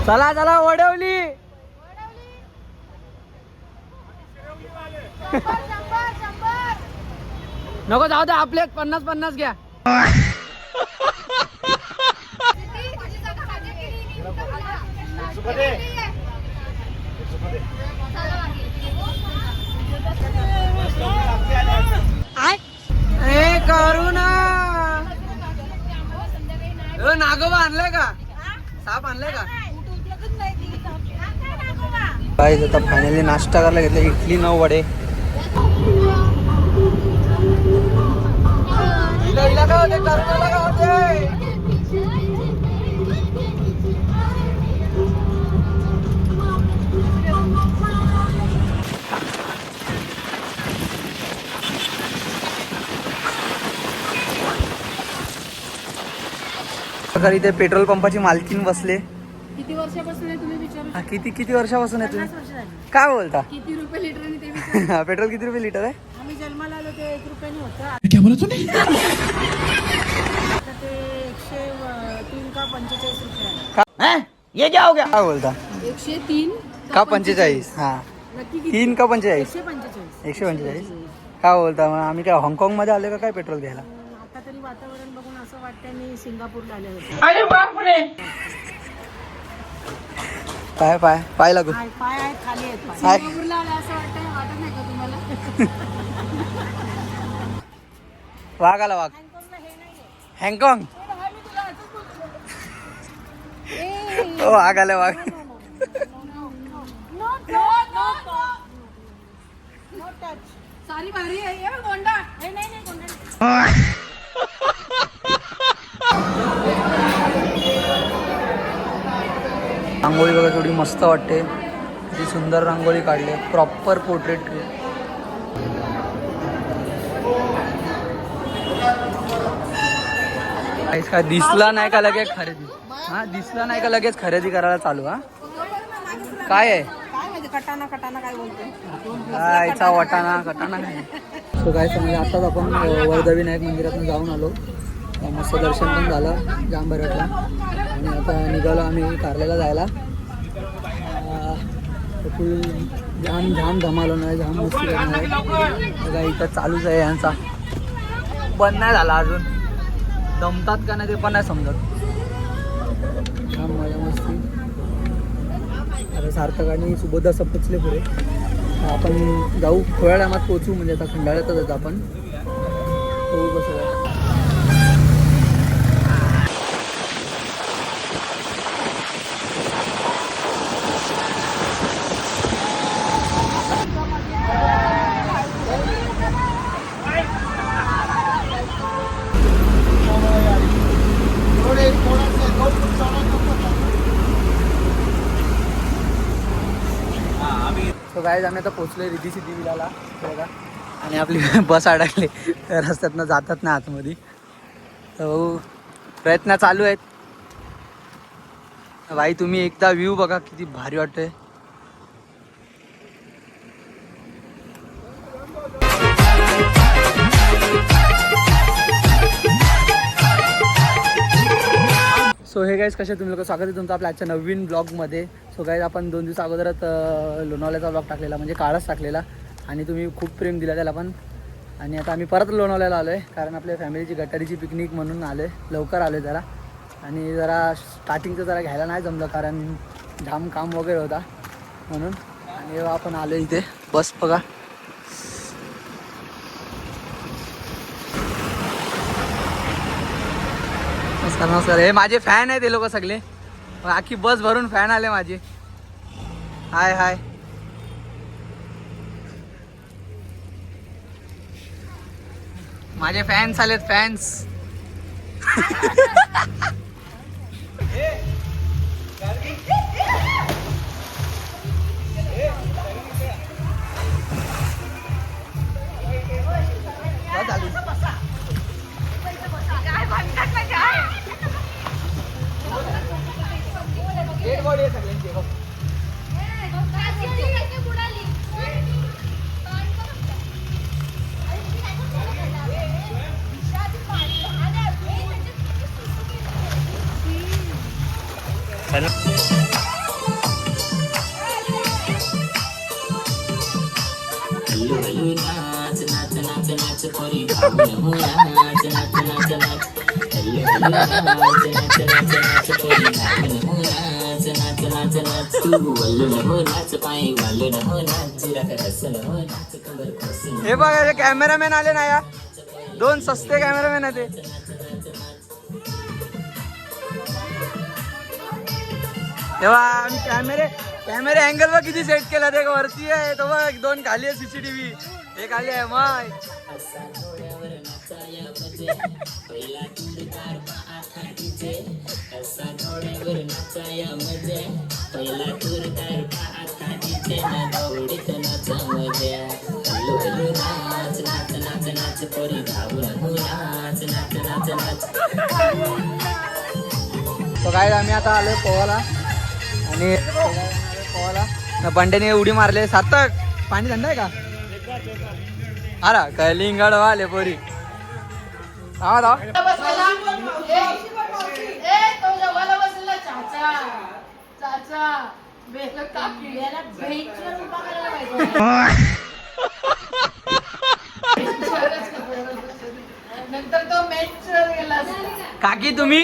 चला चला वडवली. नको जाऊ दे, आपले 50-50 घ्या. करू ना. नागोबा आणलाय का? साप आणलाय का? काय आता फायनली नाश्ता करायला घेतला. इडली 9 वडे. हिला काय होते? करुणाला काय होते? इथे पेट्रोल पंपाची मालकीन बसले. किती वर्षापासून आहे तुम्ही विचारू? किती वर्षापासून आहे तुम्ही? काय बोलता? किती रुपये लिटर ते विचारू. पेट्रोल किती रुपये लिटर आहे? आम्ही जन्माला आलो ते 1 रुपयाने होतं. क्या बोला तूने? आता ते 103 का 45 रुपये आहे. ये क्या हो गया? काय बोलता? 103 का 45? हा, नक्की किती? 3 का 45? 145. 145. काय बोलता? मग आम्ही काय हाँगकाँग मध्ये आलो का काय पेट्रोल घ्यायला? आता तरी वातावरण बघून असं वाटतं मी सिंगापूरला आले होते. अरे बापरे. पाय लागू. पाय आहेत, खाली आहेत पाय. हाय. सिंगापूरला आले असं वाटत नाही का तुम्हाला? वाघ आला वाघ. हँगकाँगला हे नाहीये. हँगकाँग. मी तुला असंच बोलतो. ओ वाघ आला वाघ. सारी भारी आहे गोंडा. नाही गोंडा. रांगोळी बघा थोडी मस्त वाटते. किती सुंदर रांगोळी काढली. Proper portrait. काय दिसला नाही का लगेच खरेदी? हा, दिसला नाही का लगेच खरेदी करायला चालू. हा, काय आहे? काय माहिती कटाना काय बोलते? कायचा वटाणा कटाणा काय? सो काय सांगले, आताच आपण वरदविनायक मंदिरातून जाऊन आलो. मस्त दर्शन पण झालं, जाम बरं वाटलं. आणि आता निघालो आम्ही कारल्याला जायला. फुल जाम धमालो नाही, जाम मस्ती करणार आहे. इथं चालूच आहे यांचा, बंद नाही झाला अजून. दमतात का नाही ते पण नाही समजत. जाम मजा मस्ती. आता सार्थक आणि सुबोध सपचले पुढे. आपण जाऊ थोड्या टायमात पोहोचू, म्हणजे आता खंडाळ्यातच आपण होऊ बसू. तो गाईज आम्ही आता पोचलोय रिद्धी सिद्धी विलाला बघा. आणि आपली बस अडकली रस्त्यातनं, जातात ना आतमध्ये. तर प्रयत्न चालू आहेत. भाई तुम्ही एकदा व्ह्यू बघा, किती भारी वाटतंय. सो हे गाईज कसे तुम्ही लोक, स्वागत आहे तुमचं आपल्या आजच्या नवीन ब्लॉगमध्ये. सो गाईज आपण 2 दिवस अगोदरच लोणावळ्याचा ब्लॉग टाकलेला, म्हणजे काळच टाकलेला, आणि तुम्ही खूप प्रेम दिला त्याला पण. आणि आता आम्ही परत लोणावळ्याला आलो आहे, कारण आपल्या फॅमिलीची गटारीची पिकनिक म्हणून आलो आहे. लवकर आलो आहे जरा, आणि जरा स्टार्टिंगचं जरा घ्यायला नाही जमलं, कारण जाम काम वगैरे होता म्हणून. आणि आपण आलो इथे. बस बघा, नमस्कार. हे माझे फॅन आहे ते लोक सगळे, आखी बस भरून फॅन आले माझे. हाय हाय. माझे फॅन्स आलेत, फॅन्स. Hello. हे बघा कॅमेरामॅन आले ना या 2 सस्ते कॅमेरामॅन आहे ते. तेव्हा आम्ही कॅमेरे अँगल बघ किती सेट केला ते वरती आहे तो बघ 2 खाली आहे CCTV हे खाली आहे माय. तो काय आम्ही आता आलोय पोहायला आणि पोहायला बंड्याने उडी मारले. सार्थक पाणी थंड आहे का? अरे कलिंगड वाले पोरी नंतर तो मॅच गेला काकी तुम्ही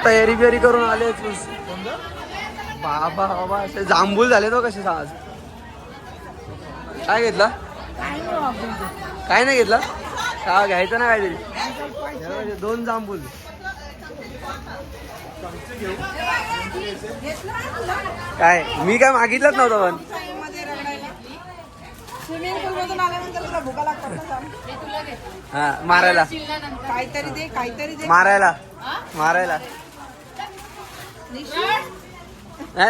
तयारी बियारी करून आले. बाबा बाबा असे जांभूल झाले तो कसे आज. काय घेतला? काय नाही घेतला का? घ्यायचं ना काहीतरी 2 जांभूल. काय मी काय मागितलंच नव्हतं पण स्विमिंग पूल मधून आल्यानंतर तुला भुका लागतात. हा मारायला काहीतरी दे मारायला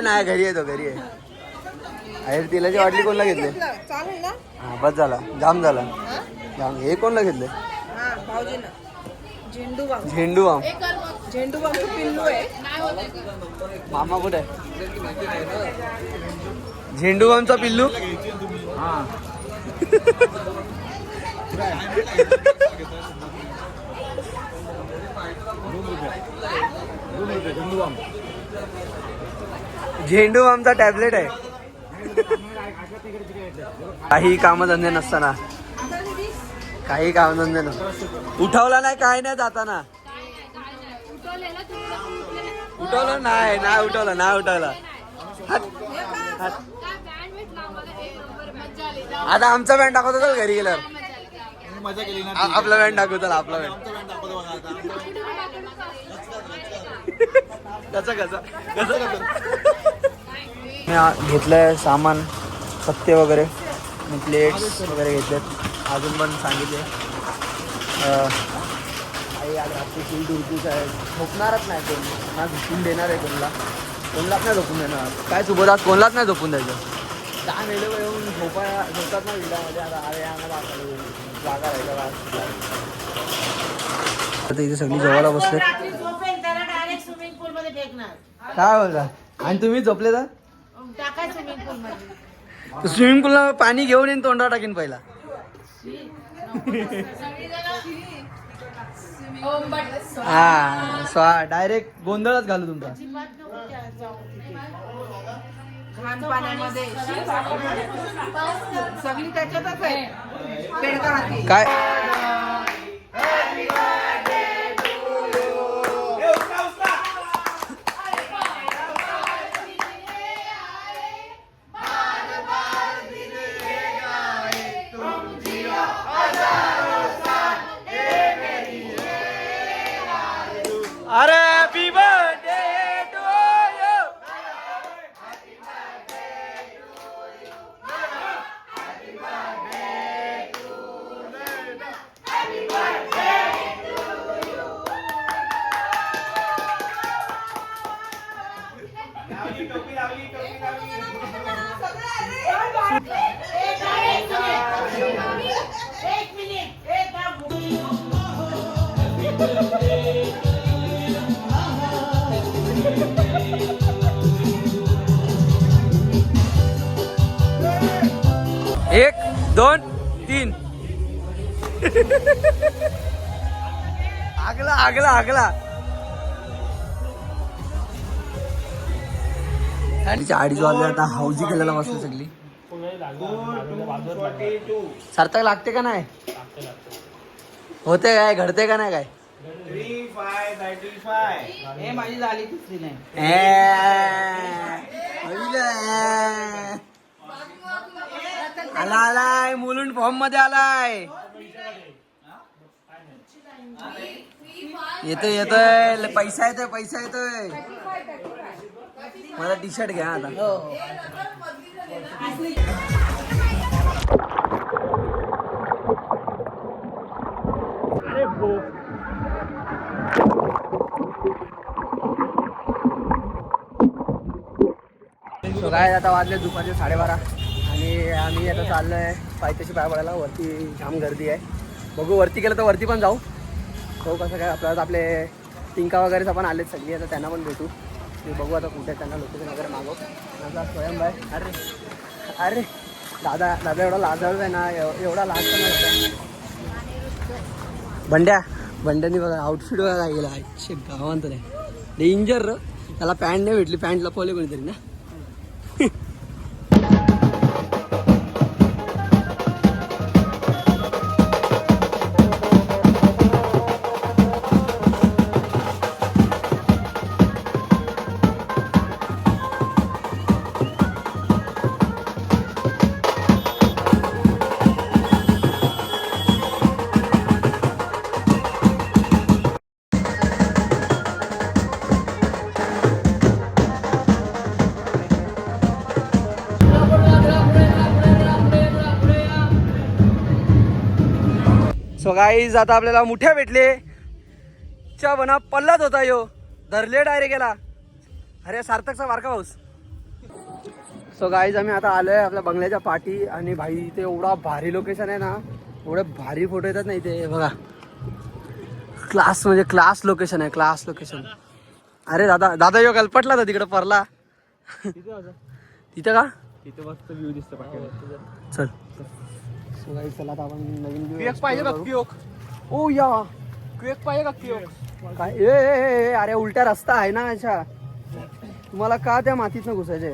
नाही घरी आहे तो घरी आहे. अरे तिलाची वाटली कोणला घेतले? चालेल ना? हा बस झाला जाम झाला जाम. हे कोणला घेतले? झेंडू बाम पिल्लू आहे. मामा कुठे आहे? झेंडू बामचा पिल्लू. झेंडू बामचा टॅबलेट आहे. काही कामधंदे नसताना उठवला नाही काय नाही जाताना उठवलं नाही उठवला. आता आमचा बँड दाखवतो चल घरी गेल्यावर. आपला बँड दाखवतो आपला बँड कसं घेतलंय सामान पत्ते वगैरे प्लेट्स वगैरे घेतलेत. अजून पण सांगितले आई आज रात्री फुल दुरकूच आहे. झोपणारच नाही कोण ना झोपून देणार आहे कोणलाच नाही झोपून देणार. काय सुबोधात कोणलाच नाही झोपून द्यायचं. 10 मेले येऊन झोपतात ना विडामध्ये. आता अरे आम्हाला जागा राहायचा. आता इथे सगळी जवळला बसले. काय बोलता? आणि तुम्ही झोपले तर स्विमिंग पूलला पाणी घेऊन येईन तोंडा टाकीन पहिला. हा डायरेक्ट गोंधळच घालू तुमचा. सगळी त्याच्यातच आहे. काय अरे हॅपी बर्थडे टू यू. एक दोन तीन. आगला तिच्या अडीच वाजले आता हौजी केलेला बसली सगळी. सार्थक लागते का नाही होते काय घडते का नाही काय 3-5-35 माझी झाली तिसरी नाही आलाय मुलुंड फॉर्म मध्ये आलाय येतोय पैसा येतोय मला टी शर्ट घ्या आता. So काय आता वाजले दुपारचे 12:30 आणि आम्ही आता चाललोय पायथ्याशी पाय पडायला. वरती जाम गर्दी आहे. बघू वरती गेलं तर वरती पण जाऊ. हो कसं काय आपल्याला आपले टिंका वगैरेच पण आलेत सगळी आता त्यांना पण भेटू. बघू आता कुठे त्यांना लोकेशन वगैरे मागव. माझा स्वयंभाय अरे दादा एवढा लाजाळू आहे ना एवढा लाज पण नाही बंड्यानी बघा आउटफिट बघा काय गेला गावांत नाही डेंजर र त्याला पॅन्ट नाही भेटली पॅन्ट लपवले कोणीतरी ना. सो गाईज आता आपल्याला मुठ्या भेटले च्या बना पल्लाच होता यो धरले डायरेक्ट गेला. अरे सार्थकचा बारका पाऊस. सो गाईज आम्ही आता आलोय आपल्या बंगल्याच्या पाठी आणि भाई इथे एवढा भारी लोकेशन आहे ना एवढे भारी फोटो येतात ना इथे बघा. क्लास म्हणजे क्लास लोकेशन आहे क्लास लोकेशन. अरे दादा यो गलपटला तर तिकडे परला तिथं का तिथे मस्त व्ह्यू दिसतो चल. सो गाईज चला आता आपण नवीन क्विक पाहिजे का क्विक ओ या क्विक पाहिजे का क्विक काय ए अरे उलटा रस्ता आहे ना अच्छा तुम्हाला का त्या मातीत न घुसायचे.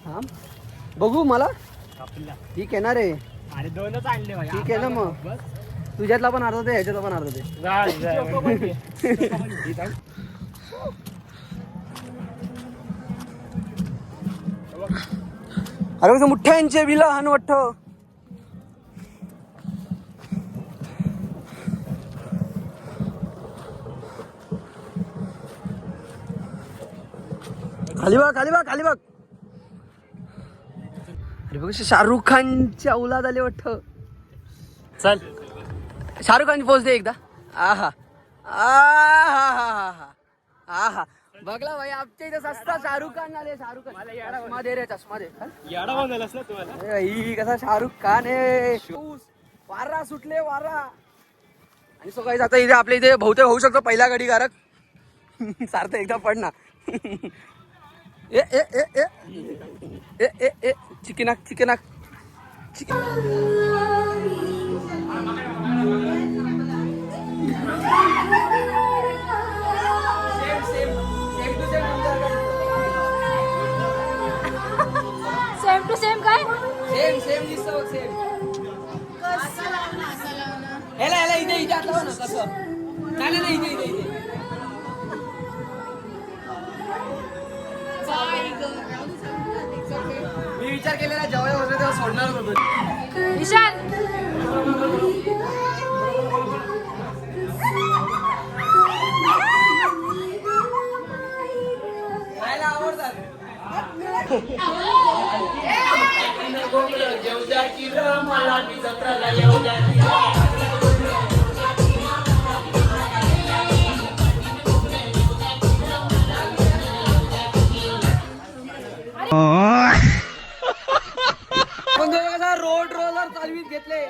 हा बघू मला ठीक आहे ना रे अरे दोनच आणले भाई ठीक आहे ना मग तुझ्यातला पण अर्धा ते ह्याच्यातला पण अर्धा ते. अरे कसं मुठ्यांचे विलहन वाटत. खाली बघ अरे बघ शाहरुख खानची औलाद आली वाटत. चल शाहरुख खानची पोच दे एकदा. आहा आहा बघला भाई आमच्या इथे सस्ता शाहरुख खान आले. शाहरुख खान चष्मा दे रे चष्मा दे. याडा बनवलास ना तुम्हाला ही कसा शाहरुख खान आहे. वारा सुटले वारा. आणि सो काही आता इथे आपल्या इथे बहुतेक होऊ शकतो पहिला गडीगारक. सार्थ एकदा पड ना. ए ए ए ए ए ए ए चिकनाक सेम टू सेम काय सेम दिसतं बघ सेम. ह्याला इथे आतलं ना कसं नाही इथे मी विचार केलेला जेव्हा होते तेव्हा सोडणार होतो. ईशान खायला आवडतात. रोड रोलर चालवीत घेतले.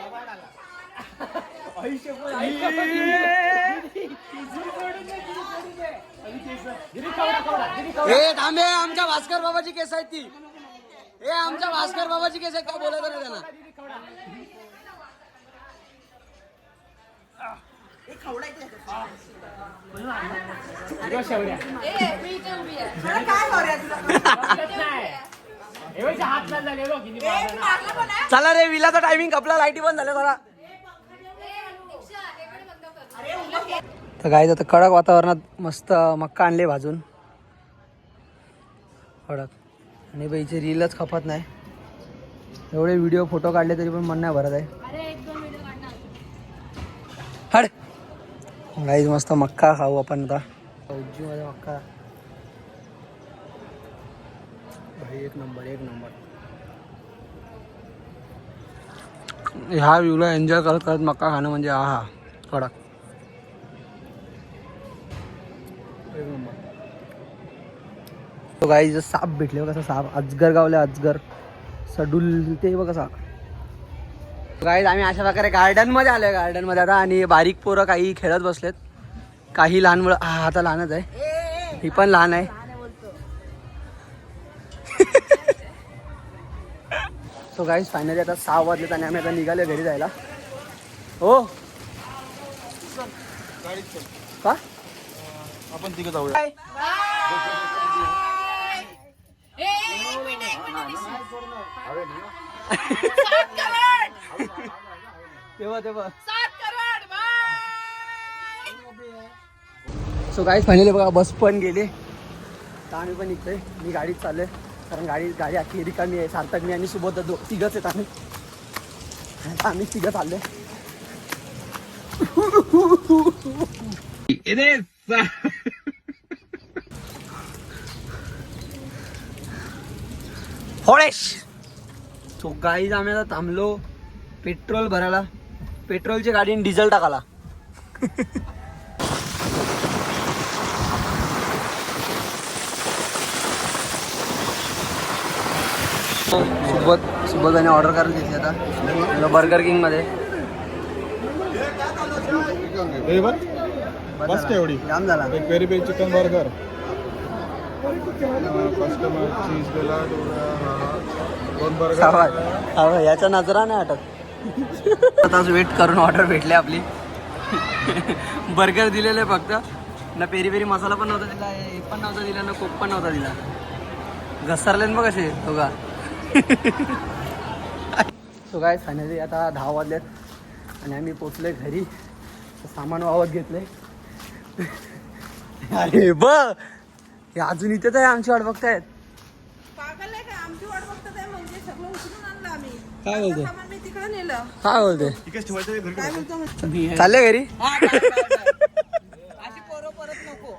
हे थांबे आमच्या भास्कर बाबाची केस आहेत ती. हे आमच्या भास्कर बाबाची केस आहे. काय बोलायचं नाही त्यांना. यो शेवड्या. हे बघ, हात नाही झाले बघ, हिने मारला. चला रे विलाचा टायमिंग आपला लाईटी बंद झालं जरा. तर गाईज आता कडक वातावरणात मस्त मक्का आणले भाजून कडक. आणि बाईचे रीलच खपत नाही. एवढे व्हिडिओ फोटो काढले तरी पण मन नाही भरत आहे. हड गाईज मस्त मक्का खाऊ आपण आता. उज्जीमध्ये मक्का भाई एक नंबर एक नंबर. ह्या व्ह्यूला एन्जॉय करत करत मक्का खाणं म्हणजे हा कडक एक नंबर. तो गाई जर साप भेटले कसा साप अजगर गावले अजगर सडूल ते बघ कसा. गाईज आम्ही अशा प्रकारे गार्डनमध्ये आलोय. गार्डनमध्ये आता आणि बारीक पोरं काही खेळत बसलेत. काही लहान मुलं हा आता लहानच आहे. ही पण लहान आहे. सो गाईज फायनली आता 6 वाजलेत आणि आम्ही आता निघालो घरी जायला. हो का आपण तिघं जाऊया. तेव्हा सो गाईज फायनली बघा बस पण गेली. तर आम्ही पण निघतोय. मी गाडीत चाललोय कारण गाडी अख्खी रिकामी आहे. सार्थक मी आणि सुबोध तिघच आहेत आम्ही. आता आम्ही तिघं चाललोय. सो गाईज आम्ही आता थांबलो पेट्रोल भरायला. पेट्रोलची गाडीने डिझेल टाकाला. सुबोधाने ऑर्डर करायला घेतली आता बर्गर किंग मध्ये. बस का एवढी जाम झाला. एक peri peri chicken burger customer cheese केला 2 बर्गर. याच्या नजरा नाही आटत. आता वेट करून ऑर्डर भेटले आपली. बर्गर दिलेले फक्त ना पेरी पेरी मसाला पण नव्हता दिला. हे पण नव्हता दिला ना कोक पण नव्हता दिला. घसरले ना बघ कसे तो का. सो काय फायनली आता 10 वाजलेत आणि आम्ही पोचलोय घरी. सामान वावत घेतलंय. अरे ब हे अजून इथेच आहे. आमची वाट बघतायत. पागल आहे का? आमची वाट बघतात आहे म्हणजे सगळं उचलून आणलं आम्ही. काय बोलते सामान मी तिकडे नेलं. काय बोलते इकडेच ठेवायचं घरी. काय बोलतो? चालले घरी. अशी पोरं परत नको.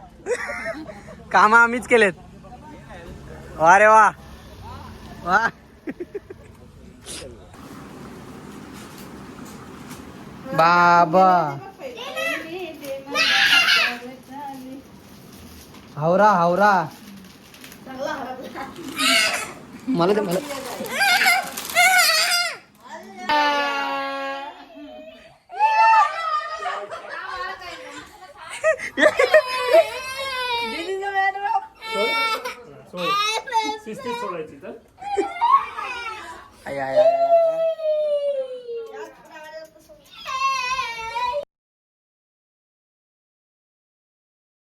काम आम्हीच केलेत. वा रे वा वा. बाबा हावरा हावरा मला ते मला शिस्तीत सोडायची तर आय आय आय.